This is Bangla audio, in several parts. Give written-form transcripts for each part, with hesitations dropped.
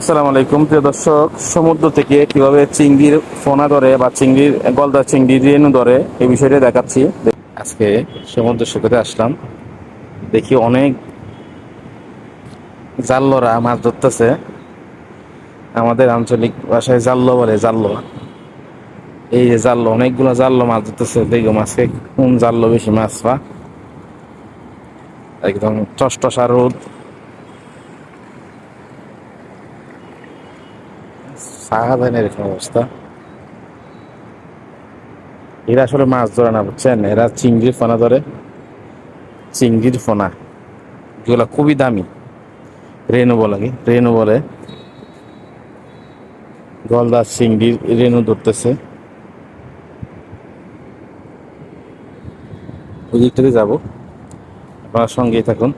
আসসালামু আলাইকুম প্রিয় দর্শক। সমুদ্র থেকে কিভাবে চিংড়ির ফোনা ধরে বা চিংড়ির গলদা চিংড়ির রেণু ধরে এই বিষয়টা দেখাচ্ছি। আজকে সমুদ্র সৈকতে আসলাম, দেখি অনেক জাল্লরা মাছ ধরতেছে। আমাদের আঞ্চলিক ভাষায় জাল্লো বলে, জাল্লো। এই যে জাল্লো, অনেকগুলো জাল্লো মাছ ধরতেছে। দেখো মাছকে কোন জাল্লো বেশি মাছ পা, একদম টসটসা রোদ, সারাদিন এরকম অবস্থা। এরা আসলে মাছ ধরে না, বুঝছেন, এরা চিংড়ির ফোনা ধরে। চিংড়ির ফোনা যেগুলো খুবই দামি, রেনু বলে, কি রেনু বলে, গলদা চিংড়ির রেনু ধরতেছে। ওই দিকটাতে যাবো, আপনার সঙ্গেই থাকুন।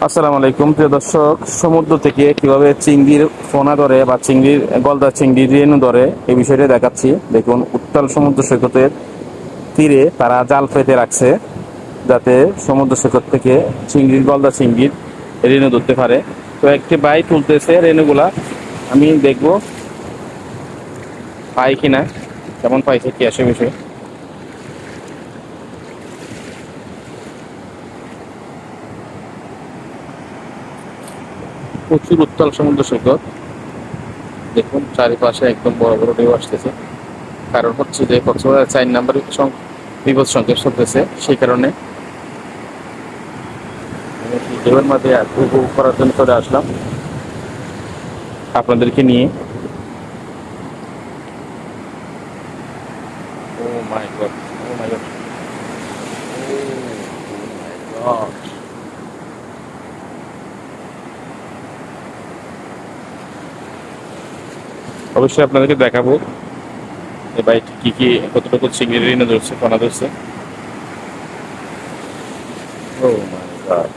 আসসালামু আলাইকুম প্রিয় দর্শক। সমুদ্র থেকে কিভাবে চিংড়ির ফোনা ধরে বা চিংড়ির গলদা চিংড়ির রেনু ধরে এই বিষয়টা দেখাচ্ছি। দেখুন, উত্তাল সমুদ্র সৈকতের তীরে তারা জাল পেতে রাখছে, যাতে সমুদ্র সৈকত থেকে চিংড়ির গলদা চিংড়ির রেনু ধরতে পারে। তো একটি বাই তুলতেছে রেনুগুলা, আমি দেখবো পাই কিনা, কেমন পাইছে, কি আসে বিষয়। প্রচুর উত্তাল সমুদ্র সৈকত, দেখুন চারিপাশে একদম বড় বড় ঢেউ আসতেছে। কারণ হচ্ছে যে কক্সবাজার 4 নম্বর বিপদ সংকেত চলতেছে, সেই কারণে আমি এই ঢেউয়ের মাঝে উপভোগ করার জন্য চলে আসলাম আপনাদেরকে নিয়ে। ও মাই গড, ও মাই গড, ও মাই গড। অবশ্যই আপনাদেরকে দেখাবো যে ভাই কি কি, কতটুকু চিংড়ি রেনু ধরছে, ফোনা ধরছে। ও মাই গড।